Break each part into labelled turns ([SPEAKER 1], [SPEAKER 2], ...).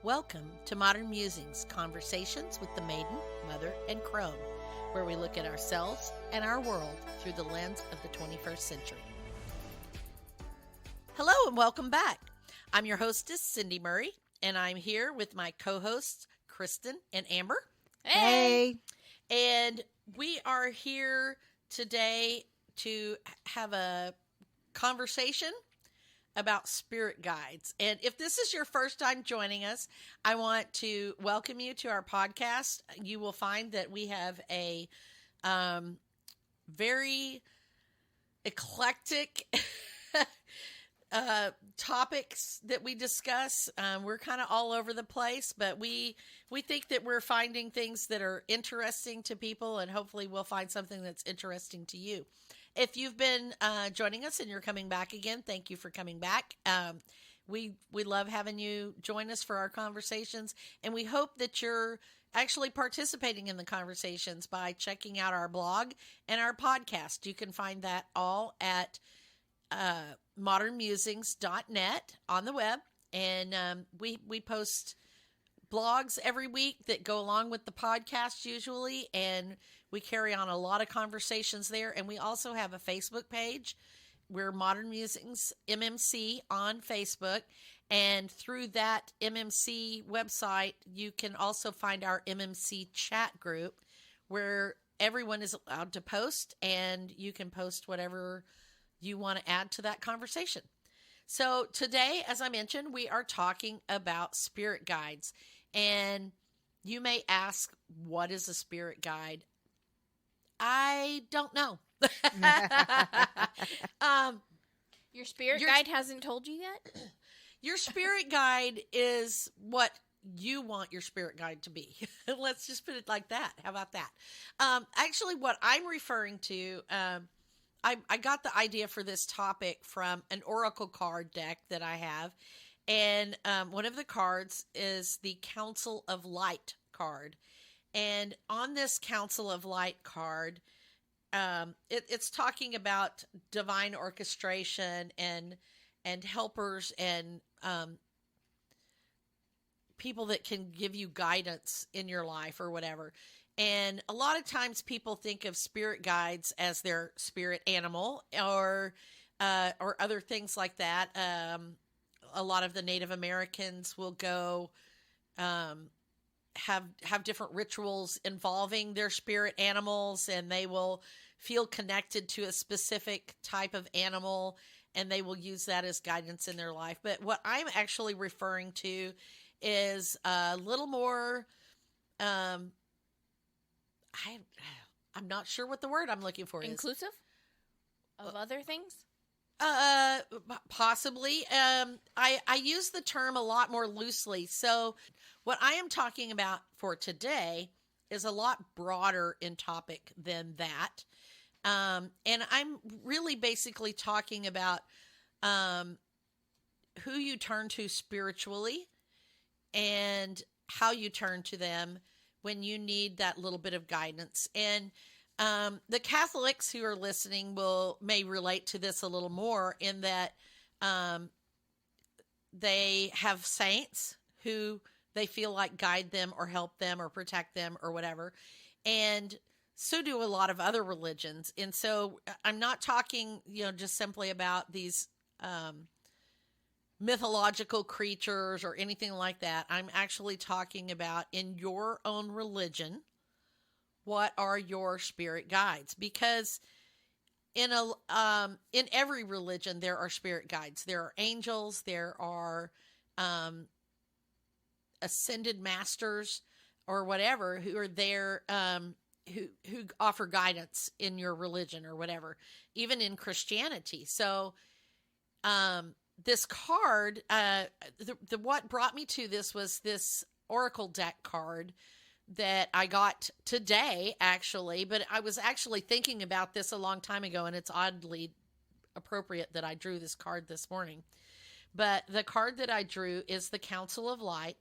[SPEAKER 1] Welcome to Modern Musings, Conversations with the Maiden, Mother, and Crone, where we look at ourselves and our world through the lens of the 21st century. Hello and welcome back. I'm your hostess, Cindy Murray, and I'm here with my co-hosts, Kristen and Amber.
[SPEAKER 2] Hey!
[SPEAKER 1] And we are here today to have a conversation about spirit guides. And if this is your first time joining us, I want to welcome you to our podcast. You will find that we have a very eclectic topics that we discuss. We're kind of all over the place, but we think that we're finding things that are interesting to people, and hopefully we'll find something that's interesting to you. If you've been joining us and you're coming back again, thank you for coming back. We love having you join us for our conversations, and we hope that you're actually participating in the conversations by checking out our blog and our podcast. You can find that all at modernmusings.net on the web, and we post blogs every week that go along with the podcast usually, and we carry on a lot of conversations there. And we also have a Facebook page. We're Modern Musings MMC on Facebook, and through that MMC website you can also find our MMC chat group where everyone is allowed to post, and you can post whatever you want to add to that conversation. So today, as I mentioned, we are talking about spirit guides. And you may ask, what is a spirit guide? I don't know.
[SPEAKER 2] Your spirit guide hasn't told you yet?
[SPEAKER 1] Your spirit guide is what you want your spirit guide to be. Let's just put it like that. How about that? Actually, what I'm referring to, I got the idea for this topic from an oracle card deck that I have. And one of the cards is the Council of Light card. And on this Council of Light card, it's talking about divine orchestration and helpers and people that can give you guidance in your life or whatever. And a lot of times people think of spirit guides as their spirit animal or other things like that. A lot of the Native Americans will go have different rituals involving their spirit animals, and they will feel connected to a specific type of animal, and they will use that as guidance in their life. But what I'm actually referring to is a little more, I'm not sure what the word I'm looking for is.
[SPEAKER 2] Inclusive of other things?
[SPEAKER 1] Possibly. I use the term a lot more loosely. So what I am talking about for today is a lot broader in topic than that. And I'm really basically talking about who you turn to spiritually and how you turn to them when you need that little bit of guidance. And the Catholics who are listening may relate to this a little more in that they have saints who they feel like guide them or help them or protect them or whatever. And so do a lot of other religions. And so I'm not talking, just simply about these mythological creatures or anything like that. I'm actually talking about in your own religion, what are your spirit guides? Because in every religion there are spirit guides. There are angels. There are ascended masters or whatever who are there, who offer guidance in your religion or whatever, even in Christianity. So this card, what brought me to this was this oracle deck card that I got today, actually, but I was actually thinking about this a long time ago, and it's oddly appropriate that I drew this card this morning. But the card that I drew is the Council of Light,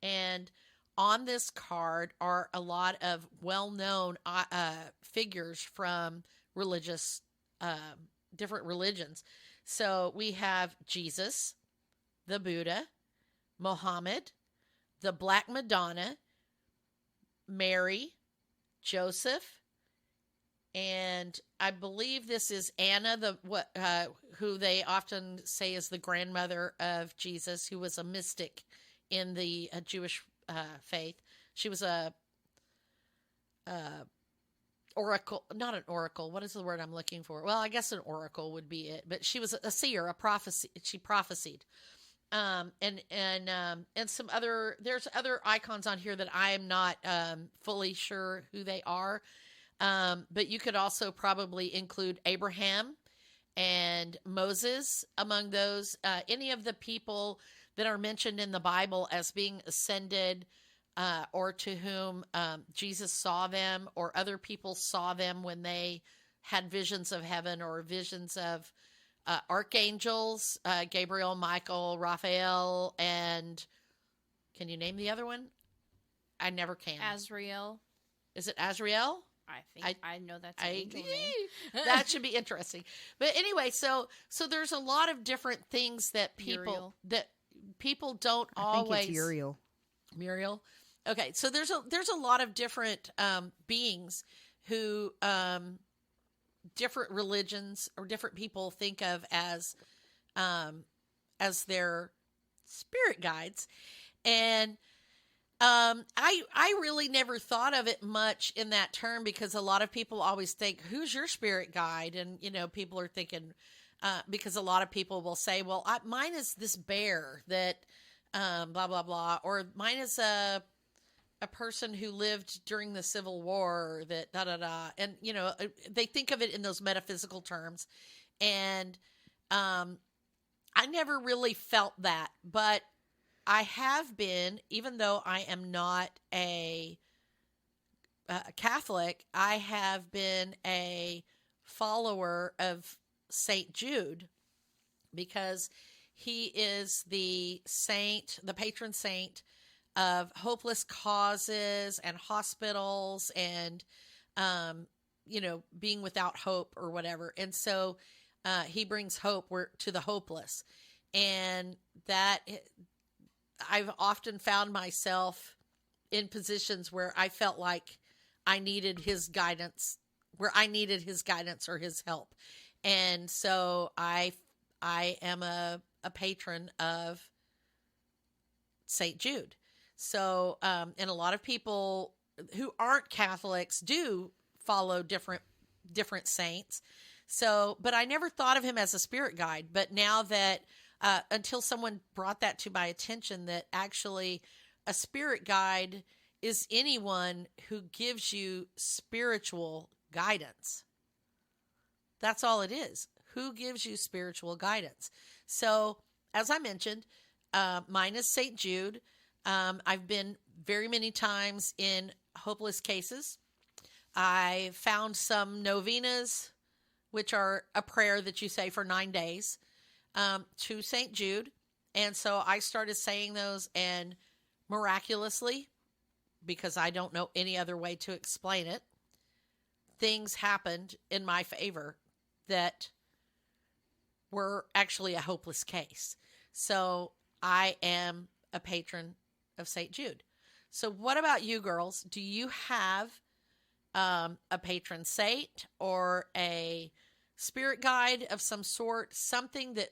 [SPEAKER 1] and on this card are a lot of well-known figures from different religions. So we have Jesus, the Buddha, Muhammad, the Black Madonna, Mary, Joseph, and I believe this is Anna, who they often say is the grandmother of Jesus, who was a mystic in the Jewish faith. She was a oracle, not an oracle. What is the word I'm looking for? Well, I guess an oracle would be it, but she was a seer, a prophecy. She prophesied. And some other, there's other icons on here that I am not fully sure who they are. But you could also probably include Abraham and Moses among those. Any of the people that are mentioned in the Bible as being ascended, or to whom Jesus saw them, or other people saw them when they had visions of heaven or visions of archangels, Gabriel, Michael, Raphael, and can you name the other one? I never can.
[SPEAKER 2] Azrael.
[SPEAKER 1] Is it Azrael?
[SPEAKER 2] I think I know that's an angel name.
[SPEAKER 1] That should be interesting. But anyway, so there's a lot of different things that people don't always.
[SPEAKER 3] I think it's Uriel.
[SPEAKER 1] Muriel. Okay, so there's a lot of different beings who different religions or different people think of as their spirit guides, and I really never thought of it much in that term, because a lot of people always think, who's your spirit guide? And people are thinking, because a lot of people will say, well, mine is this bear that blah blah blah, or mine is a person who lived during the Civil War that da da da, and they think of it in those metaphysical terms, and I never really felt that, but I have been, even though I am not a Catholic, I have been a follower of St. Jude, because he is the saint, the patron saint of hopeless causes and hospitals and, being without hope or whatever. And so he brings hope to the hopeless. And that I've often found myself in positions where I felt like I needed his guidance, or his help. And so I am a patron of St. Jude. So, and a lot of people who aren't Catholics do follow different saints. So, but I never thought of him as a spirit guide. But now that, until someone brought that to my attention, that actually a spirit guide is anyone who gives you spiritual guidance. That's all it is. Who gives you spiritual guidance? So, as I mentioned, mine is St. Jude. I've been very many times in hopeless cases. I found some novenas, which are a prayer that you say for 9 days, to St. Jude. And so I started saying those, and miraculously, because I don't know any other way to explain it, things happened in my favor that were actually a hopeless case. So I am a patron of St. Jude. So what about you girls? Do you have a patron saint or a spirit guide of some sort, something that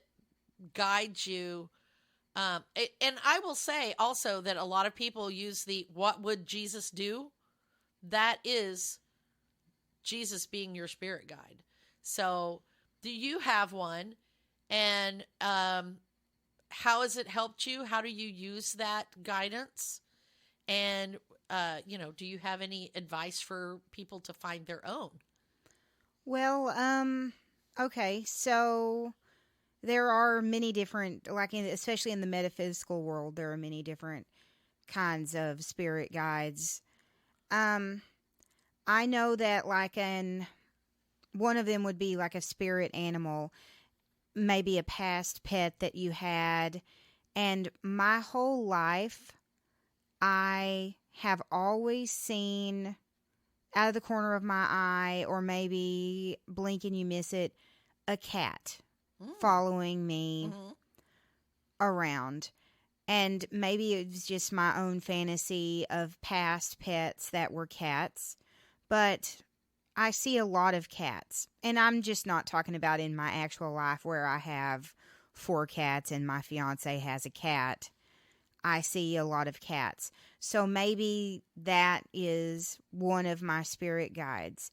[SPEAKER 1] guides you? And I will say also that a lot of people use the "what would Jesus do?" That is Jesus being your spirit guide. So do you have one? And how has it helped you? How do you use that guidance? And, do you have any advice for people to find their own?
[SPEAKER 3] Well, okay. So there are many different, especially in the metaphysical world, there are many different kinds of spirit guides. I know that one of them would be like a spirit animal, maybe a past pet that you had. And my whole life, I have always seen out of the corner of my eye, or maybe blink and you miss it, a cat following me around. And maybe it was just my own fantasy of past pets that were cats, but I see a lot of cats. And I'm just not talking about in my actual life where I have 4 cats and my fiance has a cat. I see a lot of cats. So maybe that is one of my spirit guides.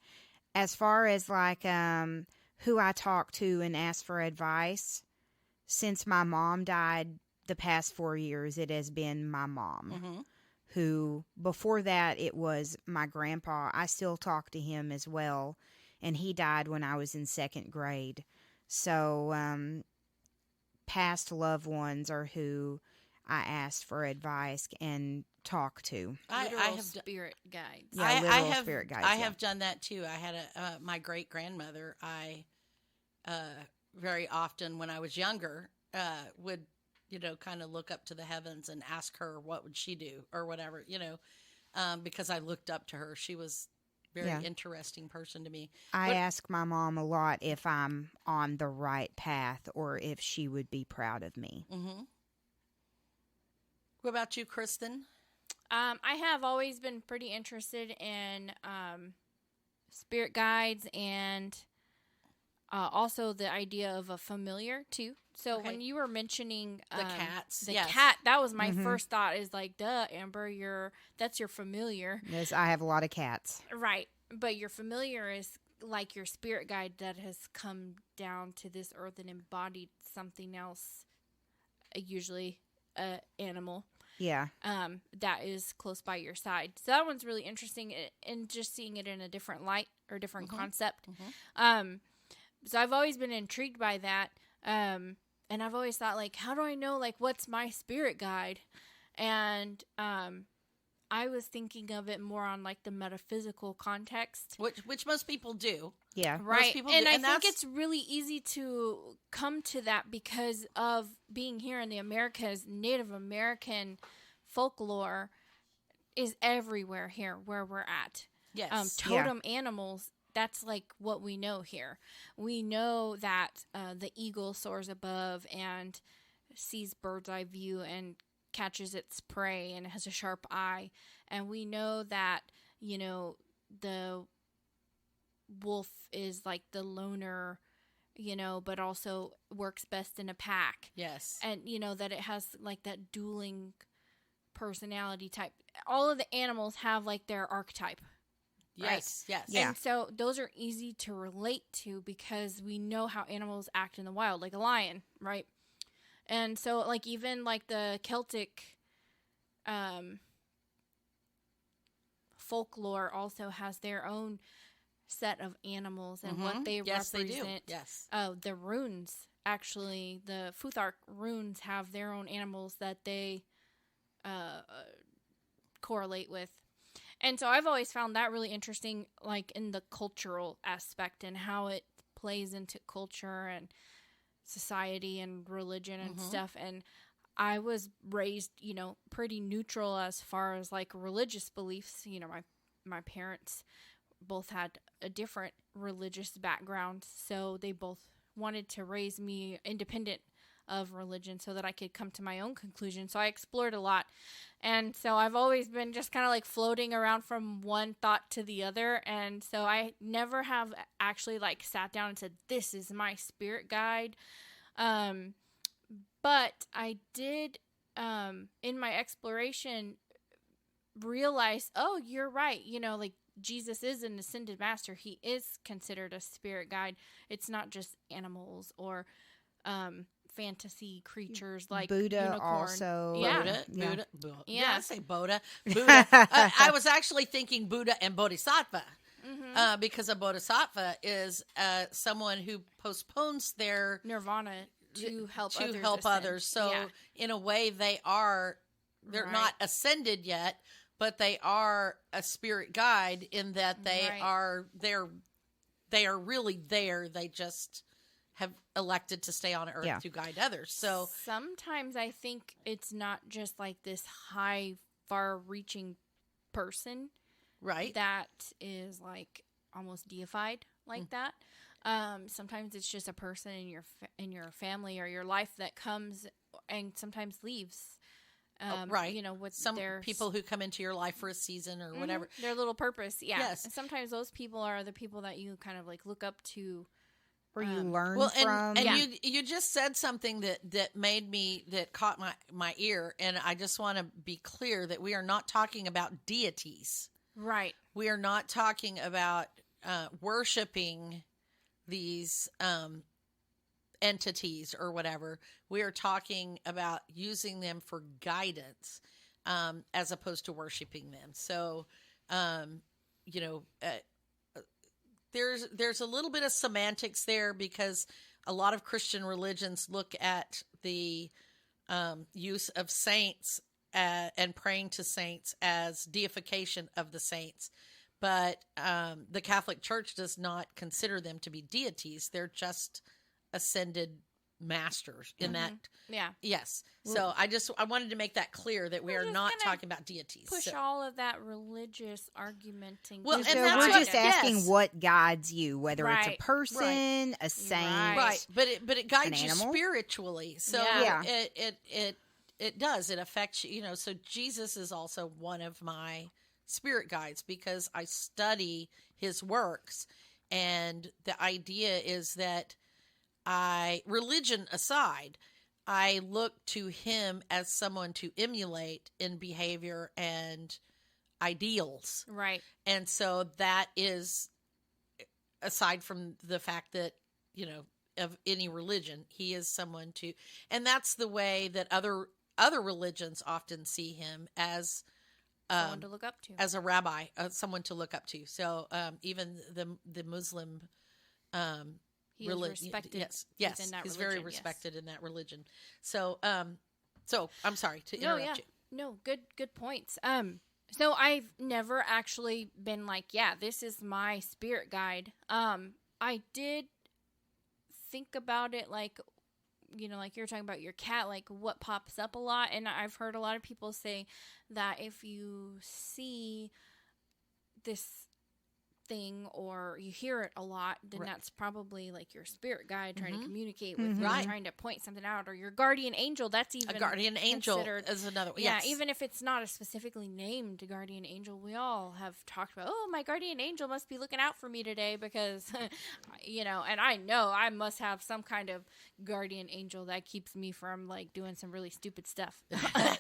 [SPEAKER 3] As far as like who I talk to and ask for advice, since my mom died the past 4 years, it has been my mom.
[SPEAKER 1] Mm-hmm.
[SPEAKER 3] Who, before that, it was my grandpa. I still talk to him as well, and he died when I was in 2nd grade. So, past loved ones are who I asked for advice and talk to.
[SPEAKER 1] I
[SPEAKER 2] Literal
[SPEAKER 1] have
[SPEAKER 2] spirit guides.
[SPEAKER 3] Yeah,
[SPEAKER 1] I
[SPEAKER 3] literal
[SPEAKER 1] have
[SPEAKER 3] spirit guides.
[SPEAKER 1] I
[SPEAKER 3] yeah.
[SPEAKER 1] have done that too. I had my great grandmother. I very often when I was younger would kind of look up to the heavens and ask her what would she do or whatever, because I looked up to her. She was a very interesting person to me.
[SPEAKER 3] I ask my mom a lot if I'm on the right path or if she would be proud of me.
[SPEAKER 1] Mm-hmm. What about you, Kristen?
[SPEAKER 2] I have always been pretty interested in spirit guides and also the idea of a familiar too. So
[SPEAKER 1] Okay.
[SPEAKER 2] when you were mentioning
[SPEAKER 1] The cats,
[SPEAKER 2] the
[SPEAKER 1] yes.
[SPEAKER 2] cat, that was my first thought. Is like, duh, Amber, that's your familiar,
[SPEAKER 3] Yes, I have a lot of cats.
[SPEAKER 2] right? But your familiar is like your spirit guide that has come down to this earth and embodied something else, usually animal.
[SPEAKER 3] Yeah.
[SPEAKER 2] That is close by your side. So that one's really interesting, and just seeing it in a different light or different concept. So I've always been intrigued by that. And I've always thought, like, how do I know, like, what's my spirit guide? And I was thinking of it more on, like, the metaphysical context.
[SPEAKER 1] Which most people do.
[SPEAKER 3] Yeah.
[SPEAKER 2] Right.
[SPEAKER 1] people
[SPEAKER 2] And
[SPEAKER 1] do,
[SPEAKER 2] I
[SPEAKER 1] and
[SPEAKER 2] think
[SPEAKER 1] that's-
[SPEAKER 2] it's really easy to come to that because of being here in the Americas. Native American folklore is everywhere here where we're at.
[SPEAKER 1] Yes.
[SPEAKER 2] Totem animals, that's like what we know here. We know that the eagle soars above and sees bird's eye view and catches its prey and has a sharp eye. And we know that, the wolf is like the loner, but also works best in a pack.
[SPEAKER 1] Yes.
[SPEAKER 2] And, that it has like that dueling personality type. All of the animals have like their archetype.
[SPEAKER 1] Yes. Yes.
[SPEAKER 3] Yeah.
[SPEAKER 2] And so those are easy to relate to because we know how animals act in the wild, like a lion, right? And so, like, even like the Celtic folklore also has their own set of animals and what they
[SPEAKER 1] Yes, they
[SPEAKER 2] represent.
[SPEAKER 1] do. Yes.
[SPEAKER 2] The runes, actually, the Futhark runes have their own animals that they correlate with. And so I've always found that really interesting, like in the cultural aspect and how it plays into culture and society and religion and stuff. And I was raised, pretty neutral as far as like religious beliefs. My parents both had a different religious background, so they both wanted to raise me independent of religion so that I could come to my own conclusion. So I explored a lot. And so I've always been just kind of like floating around from one thought to the other. And so I never have actually like sat down and said, this is my spirit guide. But I did, in my exploration, realize, oh, you're right. Like Jesus is an ascended master. He is considered a spirit guide. It's not just animals or, fantasy creatures like
[SPEAKER 3] Buddha
[SPEAKER 2] unicorn.
[SPEAKER 3] also.
[SPEAKER 2] Yeah.
[SPEAKER 1] Buddha.
[SPEAKER 2] Yeah.
[SPEAKER 1] I say Buddha. Buddha. I was actually thinking Buddha and Bodhisattva. Because a bodhisattva is someone who postpones their
[SPEAKER 2] Nirvana to help
[SPEAKER 1] to
[SPEAKER 2] others.
[SPEAKER 1] help
[SPEAKER 2] ascend.
[SPEAKER 1] others. So
[SPEAKER 2] Yeah.
[SPEAKER 1] in a way, they're
[SPEAKER 2] Right.
[SPEAKER 1] not ascended yet, but they are a spirit guide in that they
[SPEAKER 2] Right.
[SPEAKER 1] are really there. They just have elected to stay on earth to guide others. So
[SPEAKER 2] sometimes I think it's not just like this high, far-reaching person
[SPEAKER 1] right.
[SPEAKER 2] that is like almost deified like that. Sometimes it's just a person in your family or your life that comes and sometimes leaves.
[SPEAKER 1] right.
[SPEAKER 2] You know, with
[SPEAKER 1] Some
[SPEAKER 2] their
[SPEAKER 1] people who come into your life for a season or whatever.
[SPEAKER 2] their little purpose. Yeah.
[SPEAKER 1] Yes.
[SPEAKER 2] And sometimes those people are the people that you kind of like look up to.
[SPEAKER 3] Or you learn
[SPEAKER 1] Well,
[SPEAKER 3] from.
[SPEAKER 1] and
[SPEAKER 2] Yeah.
[SPEAKER 1] you just said something that made me, that caught my ear, and I just want to be clear that we are not talking about deities.
[SPEAKER 2] Right.
[SPEAKER 1] We are not talking about worshiping these entities or whatever. We are talking about using them for guidance, as opposed to worshiping them. So, you know, there's a little bit of semantics there, because a lot of Christian religions look at the use of saints and praying to saints as deification of the saints. But the Catholic Church does not consider them to be deities. They're just ascended masters in that.
[SPEAKER 2] Yeah.
[SPEAKER 1] Yes. So I wanted to make that clear, that we
[SPEAKER 2] We're
[SPEAKER 1] are
[SPEAKER 2] just
[SPEAKER 1] not
[SPEAKER 2] gonna
[SPEAKER 1] talking about deities.
[SPEAKER 2] Push
[SPEAKER 1] So-
[SPEAKER 2] all of that religious argumenting.
[SPEAKER 1] Well,
[SPEAKER 3] So
[SPEAKER 1] and that's
[SPEAKER 3] we're
[SPEAKER 1] what-
[SPEAKER 3] just asking
[SPEAKER 1] yes.
[SPEAKER 3] what guides you, whether it's
[SPEAKER 2] Right.
[SPEAKER 3] a person, a saint.
[SPEAKER 1] Right, but it guides you
[SPEAKER 3] animal?
[SPEAKER 1] spiritually. So
[SPEAKER 2] Yeah.
[SPEAKER 1] it does. It affects you. You know. So Jesus is also one of my spirit guides, because I study his works, and the idea is that religion aside, I look to him as someone to emulate in behavior and ideals.
[SPEAKER 2] Right.
[SPEAKER 1] And so that is, aside from the fact that, you know, of any religion, he is someone to, and that's the way that other religions often see him, as
[SPEAKER 2] Someone to look up to.
[SPEAKER 1] as a rabbi, someone to look up to. So even the Muslim
[SPEAKER 2] He is respected.
[SPEAKER 1] Yes,
[SPEAKER 2] within that
[SPEAKER 1] he's very
[SPEAKER 2] religion, yes.
[SPEAKER 1] respected in that religion. So I'm sorry to interrupt you.
[SPEAKER 2] No, good points. So I've never actually been like, yeah, this is my spirit guide. I did think about it, like, you know, like you're talking about your cat, like what pops up a lot. And I've heard a lot of people say that if you see this thing or you hear it a lot, then
[SPEAKER 1] Right.
[SPEAKER 2] that's probably like your spirit guide trying to
[SPEAKER 1] Mhm.
[SPEAKER 2] communicate with you,
[SPEAKER 1] Right.
[SPEAKER 2] trying to point something out, or your guardian angel. That's even
[SPEAKER 1] A guardian angel
[SPEAKER 2] considered-
[SPEAKER 1] is another one.
[SPEAKER 2] yeah,
[SPEAKER 1] Yes.
[SPEAKER 2] even if it's not a specifically named guardian angel, we all have talked about, oh, my guardian angel must be looking out for me today because, you know, and I know I must have some kind of guardian angel that keeps me from like doing some really stupid stuff.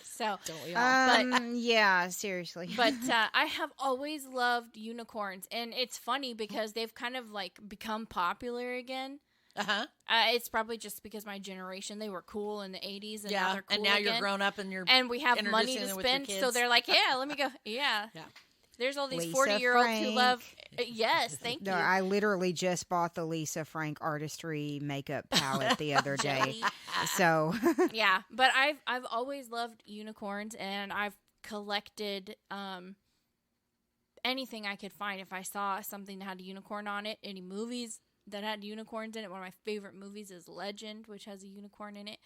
[SPEAKER 2] So,
[SPEAKER 1] Don't we all?
[SPEAKER 3] Yeah, seriously.
[SPEAKER 2] but I have always loved unicorns, and it's funny because they've kind of like become popular again.
[SPEAKER 1] Uh-huh.
[SPEAKER 2] It's probably just because my generation, they were cool in the 80s, and now
[SPEAKER 1] Yeah.
[SPEAKER 2] they're cool
[SPEAKER 1] And now you're
[SPEAKER 2] again.
[SPEAKER 1] grown up and you're
[SPEAKER 2] And we have money
[SPEAKER 1] introducing
[SPEAKER 2] to
[SPEAKER 1] them with your
[SPEAKER 2] spend, so
[SPEAKER 1] kids.
[SPEAKER 2] they're like, yeah, let me go. Yeah.
[SPEAKER 1] Yeah.
[SPEAKER 2] There's all these
[SPEAKER 3] Lisa
[SPEAKER 2] 40-year-olds who
[SPEAKER 3] Frank.
[SPEAKER 2] love. Yes, thank
[SPEAKER 3] No,
[SPEAKER 2] you.
[SPEAKER 3] I literally just bought the Lisa Frank artistry makeup palette the other day. So
[SPEAKER 2] Yeah, but I've always loved unicorns, and I've collected anything I could find. If I saw something that had a unicorn on it, any movies that had unicorns in it. One of my favorite movies is Legend, which has a unicorn in it.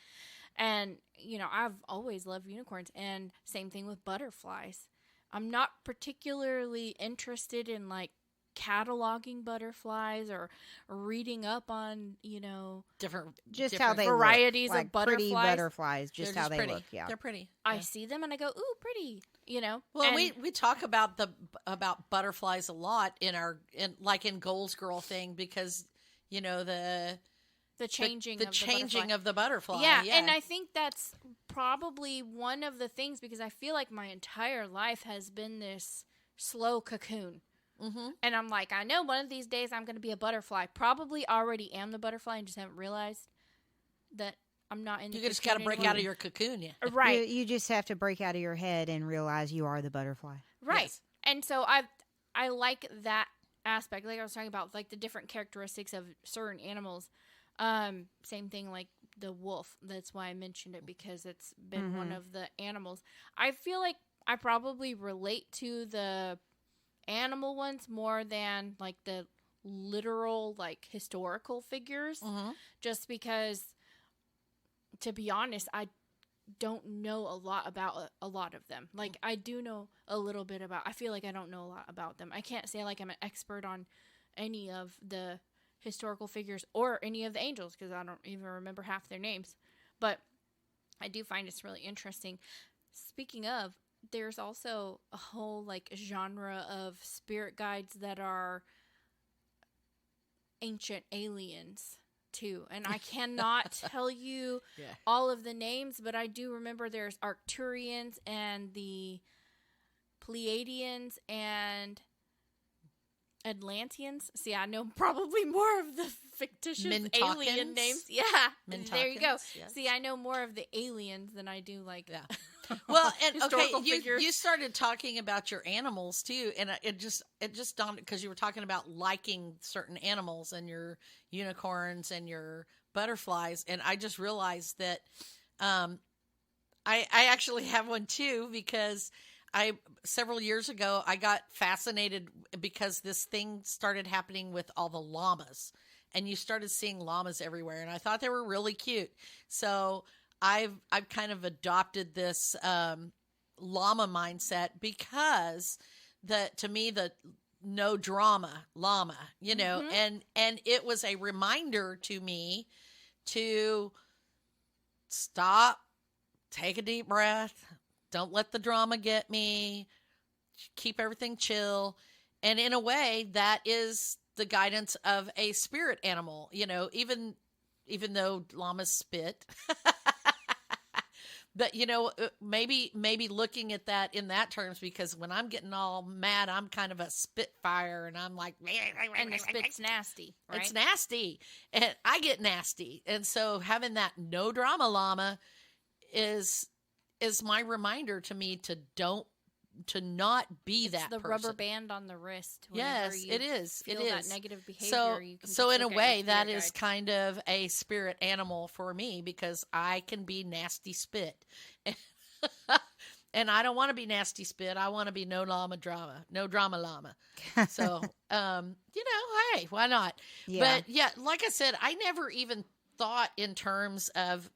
[SPEAKER 2] And, you know, I've always loved unicorns. And same thing with butterflies. I'm not particularly interested in, like, cataloging butterflies or reading up on, you know,
[SPEAKER 1] different.
[SPEAKER 3] just
[SPEAKER 1] different
[SPEAKER 3] how they
[SPEAKER 2] varieties
[SPEAKER 3] look,
[SPEAKER 2] of
[SPEAKER 3] like pretty
[SPEAKER 2] butterflies.
[SPEAKER 3] butterflies, just
[SPEAKER 1] They're
[SPEAKER 3] how they
[SPEAKER 1] pretty.
[SPEAKER 3] look. Yeah.
[SPEAKER 1] They're pretty.
[SPEAKER 2] I
[SPEAKER 1] Yeah.
[SPEAKER 2] see them and I go, ooh, pretty, you know.
[SPEAKER 1] Well,
[SPEAKER 2] and
[SPEAKER 1] we talk about about butterflies a lot in in Goals Girl thing, because you know the
[SPEAKER 2] changing
[SPEAKER 1] the
[SPEAKER 2] of
[SPEAKER 1] changing
[SPEAKER 2] the
[SPEAKER 1] of the butterfly.
[SPEAKER 2] butterfly. Yeah, and I think that's probably one of the things, because I feel like my entire life has been this slow cocoon.
[SPEAKER 1] Mm-hmm.
[SPEAKER 2] And I'm like, I know one of these days I'm going to be a butterfly. Probably already am the butterfly and just haven't realized that I'm not in the
[SPEAKER 1] You just
[SPEAKER 2] cocoon
[SPEAKER 1] got to break
[SPEAKER 2] anymore.
[SPEAKER 1] out of your cocoon, yeah.
[SPEAKER 2] Right.
[SPEAKER 3] You just have to break out of your head and realize you are the butterfly.
[SPEAKER 2] Right.
[SPEAKER 1] Yes.
[SPEAKER 2] And so I like that aspect. Like I was talking about, like the different characteristics of certain animals. Same thing like the wolf. That's why I mentioned it, because it's been one of the animals. I feel like I probably relate to the animal ones more than like the literal, like historical figures,
[SPEAKER 1] Mm-hmm.
[SPEAKER 2] just because, to be honest, I don't know a lot about a lot of them. Like, I do know a little bit about, I feel like I don't know a lot about them. I can't say like I'm an expert on any of the historical figures or any of the angels, because I don't even remember half their names. But I do find it's really interesting. Speaking of, there's also a whole like genre of spirit guides that are ancient aliens too. And I cannot tell you
[SPEAKER 1] Yeah.
[SPEAKER 2] all of the names, but I do remember there's Arcturians and the Pleiadians and Atlanteans. See, I know probably more of the fictitious alien
[SPEAKER 1] Mintalkins?
[SPEAKER 2] names. Yeah, there you go.
[SPEAKER 1] Mintalkins, yes.
[SPEAKER 2] See, I know more of the aliens than I do like
[SPEAKER 1] Yeah. Well, and okay,
[SPEAKER 2] historical
[SPEAKER 1] you
[SPEAKER 2] figures.
[SPEAKER 1] you started talking about your animals too, and it just dawned because you were talking about liking certain animals and your unicorns and your butterflies, and I just realized that I actually have one too because several years ago I got fascinated because this thing started happening with all the llamas, and you started seeing llamas everywhere, and I thought they were really cute, so I've kind of adopted this llama mindset because to me the no drama llama, you know, and it was a reminder to me to stop, take a deep breath, don't let the drama get me, keep everything chill, and in a way that is the guidance of a spirit animal, you know, even though llamas spit. But, you know, maybe looking at that in that terms, because when I'm getting all mad, I'm kind of a spitfire and I'm like,
[SPEAKER 2] and the spit's nasty, right?
[SPEAKER 1] It's nasty. And I get nasty. And so having that no drama llama is my reminder to me to not be
[SPEAKER 2] It's
[SPEAKER 1] that
[SPEAKER 2] the
[SPEAKER 1] person.
[SPEAKER 2] rubber band on the wrist.
[SPEAKER 1] Yes,
[SPEAKER 2] you
[SPEAKER 1] it is.
[SPEAKER 2] Feel
[SPEAKER 1] it is
[SPEAKER 2] that negative behavior.
[SPEAKER 1] So,
[SPEAKER 2] you can
[SPEAKER 1] so
[SPEAKER 2] just
[SPEAKER 1] in a
[SPEAKER 2] look at
[SPEAKER 1] way,
[SPEAKER 2] your
[SPEAKER 1] that
[SPEAKER 2] spirit
[SPEAKER 1] is
[SPEAKER 2] guide.
[SPEAKER 1] kind of a spirit animal for me because I can be nasty spit, and I don't want to be nasty spit. I want to be no drama llama. So, you know, hey, why not?
[SPEAKER 3] Yeah.
[SPEAKER 1] But yeah, like I said, I never even thought in terms of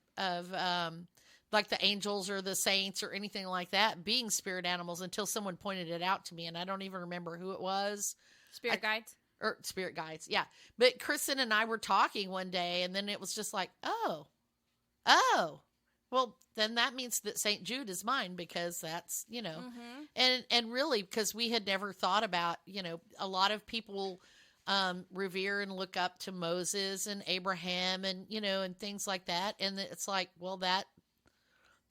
[SPEAKER 1] like the angels or the saints or anything like that being spirit animals until someone pointed it out to me, and I don't even remember who it was.
[SPEAKER 2] Spirit guides.
[SPEAKER 1] Or spirit guides, yeah. But Kristen and I were talking one day, and then it was just like, oh, well, then that means that St. Jude is mine because that's, you know, and really because we had never thought about, you know, a lot of people revere and look up to Moses and Abraham and, you know, and things like that, and it's like, well,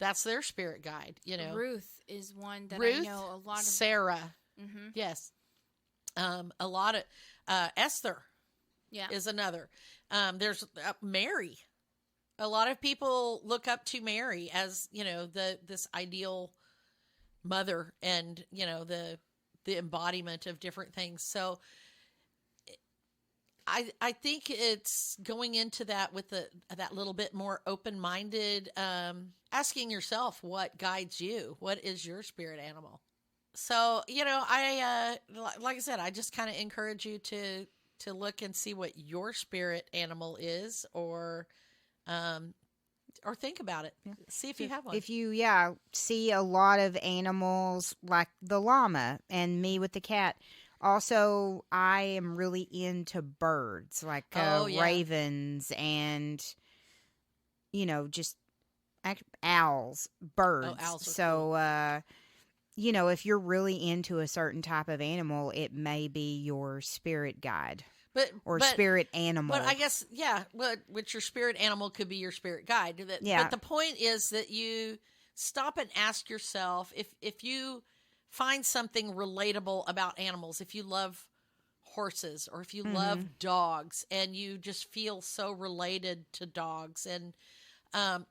[SPEAKER 1] that's their spirit guide, you know.
[SPEAKER 2] Ruth is one that
[SPEAKER 1] Ruth,
[SPEAKER 2] I know a lot of.
[SPEAKER 1] Sarah,
[SPEAKER 2] Mhm.
[SPEAKER 1] yes, a lot of Esther.
[SPEAKER 2] Yeah.
[SPEAKER 1] Is another. There's Mary. A lot of people look up to Mary as, you know, this ideal mother and, you know, the embodiment of different things. So I think it's going into that with that little bit more open-minded, asking yourself what guides you. What is your spirit animal? So, you know, I like I said, I just kind of encourage you to look and see what your spirit animal is, or think about it.
[SPEAKER 3] Yeah.
[SPEAKER 1] See if you have one.
[SPEAKER 3] If you, see a lot of animals like the llama and me with the cat. Also, I am really into birds, like ravens and, you know, just owls, birds.
[SPEAKER 1] Oh, owls are
[SPEAKER 3] so, you know, if you're really into a certain type of animal, it may be your spirit guide
[SPEAKER 1] but
[SPEAKER 3] spirit animal.
[SPEAKER 1] But I guess, which your spirit animal could be your spirit guide.
[SPEAKER 3] Yeah.
[SPEAKER 1] But the point is that you stop and ask yourself if you find something relatable about animals, if you love horses or if you love dogs and you just feel so related to dogs, and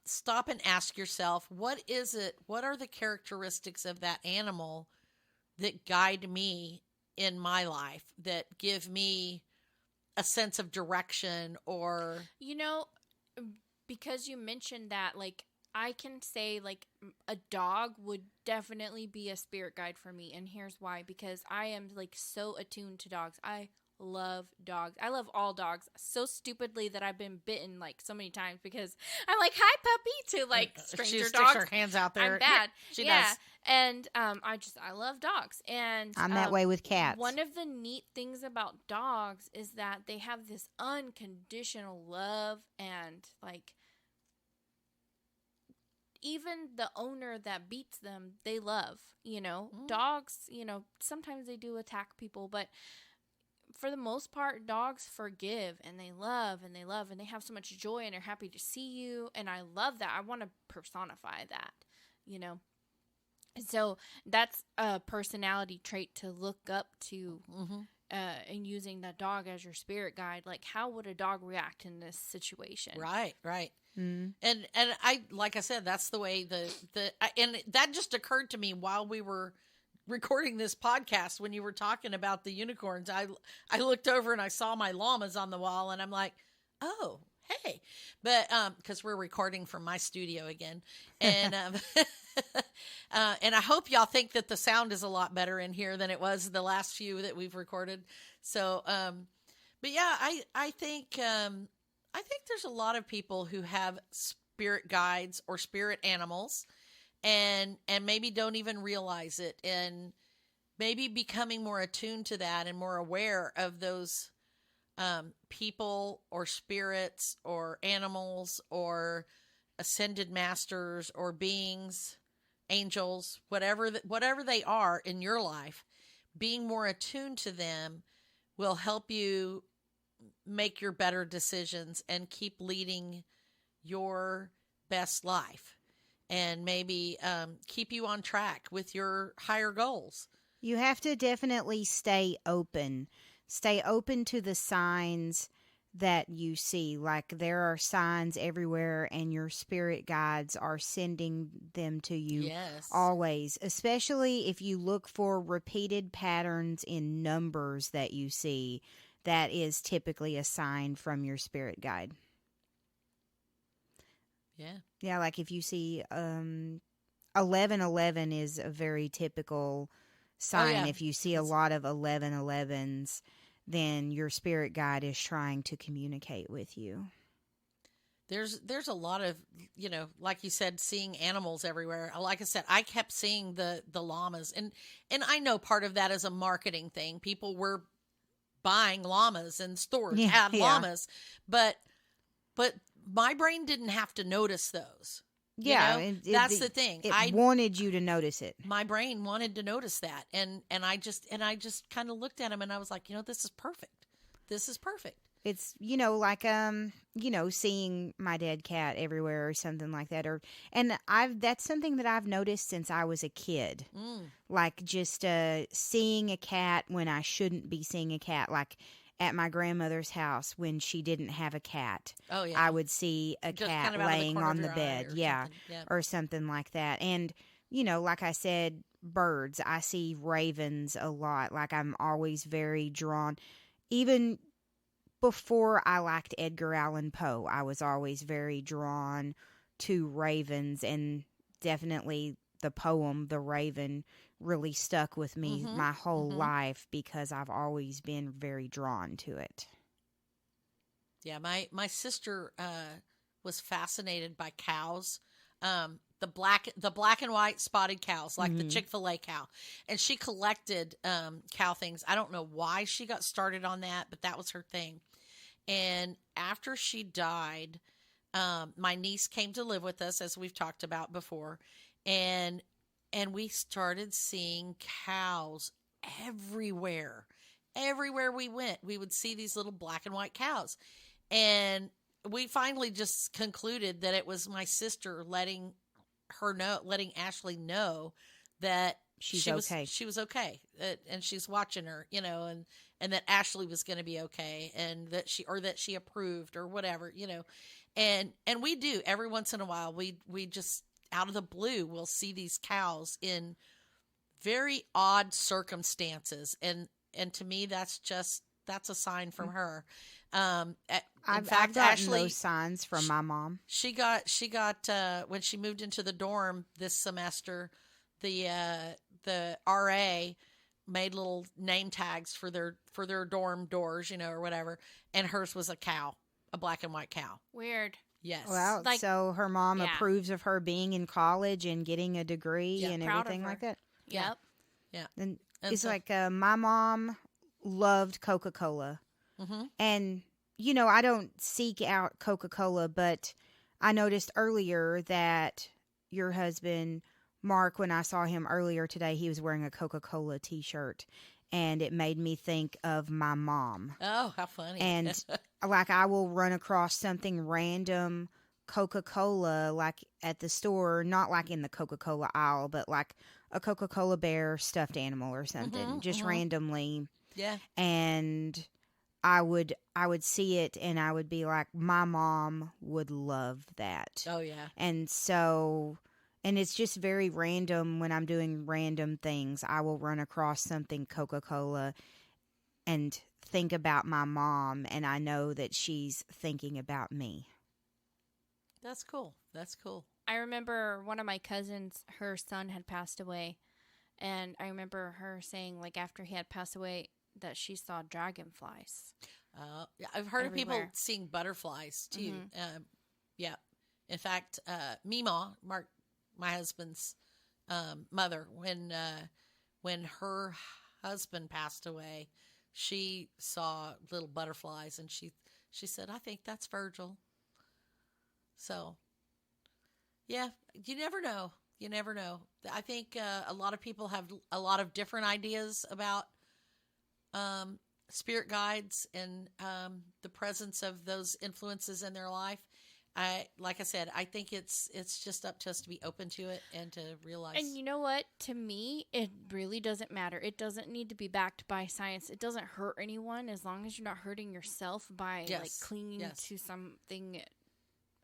[SPEAKER 1] stop and ask yourself, what are the characteristics of that animal that guide me in my life, that give me a sense of direction? Or,
[SPEAKER 2] You know, because you mentioned that, like, I can say, like, a dog would definitely be a spirit guide for me. And here's why. Because I am, like, so attuned to dogs. I love dogs. I love all dogs so stupidly that I've been bitten, like, so many times because I'm like, hi, puppy, to, like, stranger
[SPEAKER 1] she
[SPEAKER 2] dogs.
[SPEAKER 1] sticks her hands out there.
[SPEAKER 2] I'm bad.
[SPEAKER 1] She does.
[SPEAKER 2] And I love dogs. And
[SPEAKER 3] I'm that way with cats.
[SPEAKER 2] One of the neat things about dogs is that they have this unconditional love and, like, even the owner that beats them, they love, you know.
[SPEAKER 1] Mm.
[SPEAKER 2] Dogs, you know, sometimes they do attack people, but for the most part, dogs forgive and they love and they love and they have so much joy and they're happy to see you. And I love that. I want to personify that, you know. And so that's a personality trait to look up to, and using that dog as your spirit guide. Like, how would a dog react in this situation?
[SPEAKER 1] Right.
[SPEAKER 3] Mm.
[SPEAKER 1] And I, like I said, that's the way and that just occurred to me while we were recording this podcast when you were talking about the unicorns. I looked over and I saw my llamas on the wall and I'm like, oh, hey. But because we're recording from my studio again. And and I hope y'all think that the sound is a lot better in here than it was the last few that we've recorded. So but yeah, I think there's a lot of people who have spirit guides or spirit animals and maybe don't even realize it, and maybe becoming more attuned to that and more aware of those people or spirits or animals or ascended masters or beings, angels, whatever they are in your life. Being more attuned to them will help you make your better decisions and keep leading your best life, and maybe keep you on track with your higher goals.
[SPEAKER 3] You have to definitely stay open. Stay open to the signs that you see. Like, there are signs everywhere, and your spirit guides are sending them to you.
[SPEAKER 1] Yes.
[SPEAKER 3] Always. Especially if you look for repeated patterns in numbers that you see. That is typically a sign from your spirit guide.
[SPEAKER 1] Yeah.
[SPEAKER 3] Yeah, like if you see 1111 is a very typical sign.
[SPEAKER 1] yeah.
[SPEAKER 3] If you see a lot of 1111s, then your spirit guide is trying to communicate with you.
[SPEAKER 1] There's a lot of, you know, like you said, seeing animals everywhere. Like I said, I kept seeing the llamas, and I know part of that is a marketing thing. People were buying llamas in stores, had llamas, but my brain didn't have to notice those.
[SPEAKER 3] Yeah,
[SPEAKER 1] you know? That's the thing.
[SPEAKER 3] I wanted you to notice it.
[SPEAKER 1] My brain wanted to notice that, and I just kind of looked at him and I was like, you know, this is perfect. This is perfect.
[SPEAKER 3] It's, you know, like seeing my dead cat everywhere or something like that, that's something that I've noticed since I was a kid. Like, just seeing a cat when I shouldn't be seeing a cat, like at my grandmother's house when she didn't have a cat.
[SPEAKER 1] Oh yeah,
[SPEAKER 3] I would see a
[SPEAKER 1] just
[SPEAKER 3] cat
[SPEAKER 1] kind of
[SPEAKER 3] laying on the bed,
[SPEAKER 1] or
[SPEAKER 3] or something like that. And you know, like I said, birds. I see ravens a lot. Like, I'm always very drawn, even before I liked Edgar Allan Poe, I was always very drawn to ravens, and definitely the poem, The Raven, really stuck with me my whole life because I've always been very drawn to it.
[SPEAKER 1] Yeah, my sister was fascinated by cows. The black and white spotted cows, like the Chick-fil-A cow. And she collected cow things. I don't know why she got started on that, but that was her thing. And after she died, my niece came to live with us, as we've talked about before, and we started seeing cows everywhere. Everywhere we went, we would see these little black and white cows. And we finally just concluded that it was my sister letting Ashley know that she was okay, and she's watching her, you know, and that Ashley was going to be okay, and that she approved or whatever, you know. And we do every once in a while, we just out of the blue, we'll see these cows in very odd circumstances, and to me that's a sign from her.
[SPEAKER 3] I've gotten
[SPEAKER 1] Ashley,
[SPEAKER 3] those signs from my mom.
[SPEAKER 1] She got when she moved into the dorm this semester, the RA made little name tags for their dorm doors, you know, or whatever, and hers was a cow, a black and white cow.
[SPEAKER 2] Weird.
[SPEAKER 1] Yes.
[SPEAKER 3] Well,
[SPEAKER 2] Like,
[SPEAKER 3] so her mom approves of her being in college and getting a degree and everything like that.
[SPEAKER 2] Yep.
[SPEAKER 1] Yeah.
[SPEAKER 3] And
[SPEAKER 1] And
[SPEAKER 3] it's
[SPEAKER 1] so-
[SPEAKER 3] like my mom loved Coca-Cola.
[SPEAKER 1] Mhm.
[SPEAKER 3] And, you know, I don't seek out Coca-Cola, but I noticed earlier that your husband, Mark, when I saw him earlier today, he was wearing a Coca-Cola t-shirt, and it made me think of my mom.
[SPEAKER 1] Oh, how funny.
[SPEAKER 3] And like I will run across something random Coca-Cola like at the store, not like in the Coca-Cola aisle, but like a Coca-Cola bear stuffed animal or something, just randomly.
[SPEAKER 1] Yeah.
[SPEAKER 3] And I would see it and I would be like, my mom would love that.
[SPEAKER 1] Oh, yeah.
[SPEAKER 3] And so, and it's just very random when I'm doing random things. I will run across something Coca-Cola and think about my mom, and I know that she's thinking about me.
[SPEAKER 1] That's cool. That's cool.
[SPEAKER 2] I remember one of my cousins, her son had passed away, and I remember her saying, like, after he had passed away, that she saw dragonflies.
[SPEAKER 1] Yeah, I've heard of people
[SPEAKER 2] Everywhere.
[SPEAKER 1] seeing butterflies too. Yeah. In fact, Mima, Mark, my husband's mother, when her husband passed away, she saw little butterflies, and she said, "I think that's Virgil." So, yeah, you never know. You never know. I think a lot of people have a lot of different ideas about spirit guides and the presence of those influences in their life. Like I said, I think it's just up to us to be open to it and to realize.
[SPEAKER 2] And you know what? To me, it really doesn't matter. It doesn't need to be backed by science. It doesn't hurt anyone as long as you're not hurting yourself by like clinging to something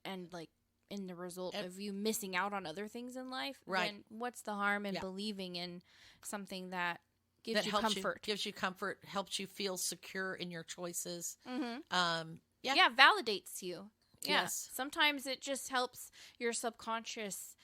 [SPEAKER 2] and like in the result of you missing out on other things in life.
[SPEAKER 1] Right.
[SPEAKER 2] Then what's the harm in believing in something that gives you
[SPEAKER 1] helps
[SPEAKER 2] comfort?
[SPEAKER 1] Gives you comfort, helps you feel secure in your choices.
[SPEAKER 2] Mm-hmm.
[SPEAKER 1] Yeah,
[SPEAKER 2] validates you. Yeah.
[SPEAKER 1] Yes.
[SPEAKER 2] Sometimes it just helps your subconscious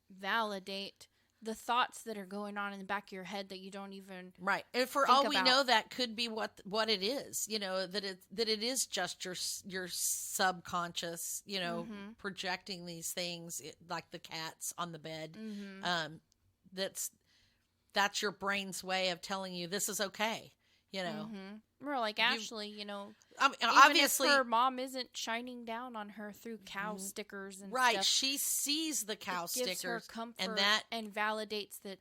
[SPEAKER 2] validate the thoughts that are going on in the back of your head that you don't even
[SPEAKER 1] right. And for
[SPEAKER 2] think
[SPEAKER 1] all we
[SPEAKER 2] about.
[SPEAKER 1] know, that could be what it is. You know, that it is just your subconscious. You know, projecting these things like the cats on the bed. That's your brain's way of telling you this is okay. You know,
[SPEAKER 2] Or like Ashley, you know,
[SPEAKER 1] I mean,
[SPEAKER 2] even
[SPEAKER 1] obviously
[SPEAKER 2] if her mom isn't shining down on her through cow stickers and
[SPEAKER 1] right.
[SPEAKER 2] stuff,
[SPEAKER 1] She sees the cow
[SPEAKER 2] it gives her
[SPEAKER 1] stickers
[SPEAKER 2] comfort
[SPEAKER 1] and
[SPEAKER 2] validates that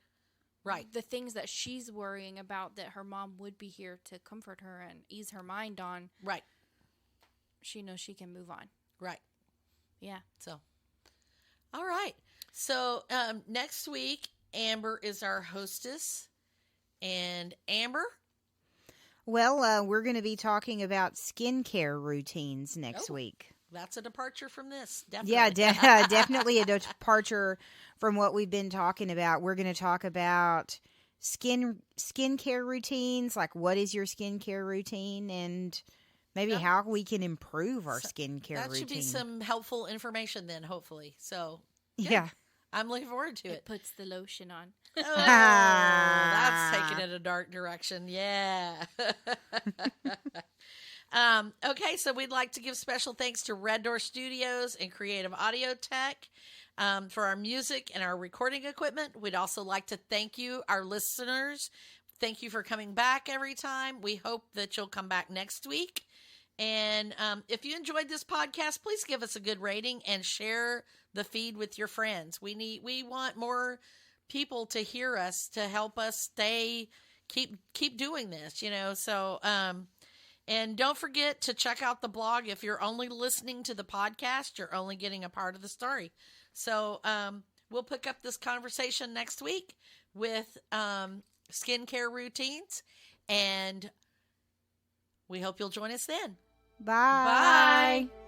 [SPEAKER 1] right.
[SPEAKER 2] the things that she's worrying about that her mom would be here to comfort her and ease her mind on.
[SPEAKER 1] Right.
[SPEAKER 2] She knows she can move on.
[SPEAKER 1] Right.
[SPEAKER 2] Yeah.
[SPEAKER 1] So, all right. So next week, Amber is our hostess, and Amber.
[SPEAKER 3] Well, we're going to be talking about skincare routines next week.
[SPEAKER 1] That's a departure from this. Definitely.
[SPEAKER 3] Yeah, definitely a departure from what we've been talking about. We're going to talk about skincare routines, like what is your skincare routine, and maybe how we can improve our skincare routine.
[SPEAKER 1] That should be some helpful information then, hopefully. So,
[SPEAKER 3] yeah.
[SPEAKER 1] I'm looking forward to it.
[SPEAKER 2] It puts the lotion on.
[SPEAKER 1] Oh, that's taking it a dark direction. Yeah. Okay, so we'd like to give special thanks to Red Door Studios and Creative Audio Tech for our music and our recording equipment. We'd also like to thank you, our listeners. Thank you for coming back every time. We hope that you'll come back next week. And if you enjoyed this podcast, please give us a good rating and share the feed with your friends. We want more people to hear us, to help us keep doing this, you know. So and don't forget to check out the blog. If you're only listening to the podcast, you're only getting a part of the story. So we'll pick up this conversation next week with skincare routines, and we hope you'll join us then.
[SPEAKER 3] Bye.
[SPEAKER 1] Bye.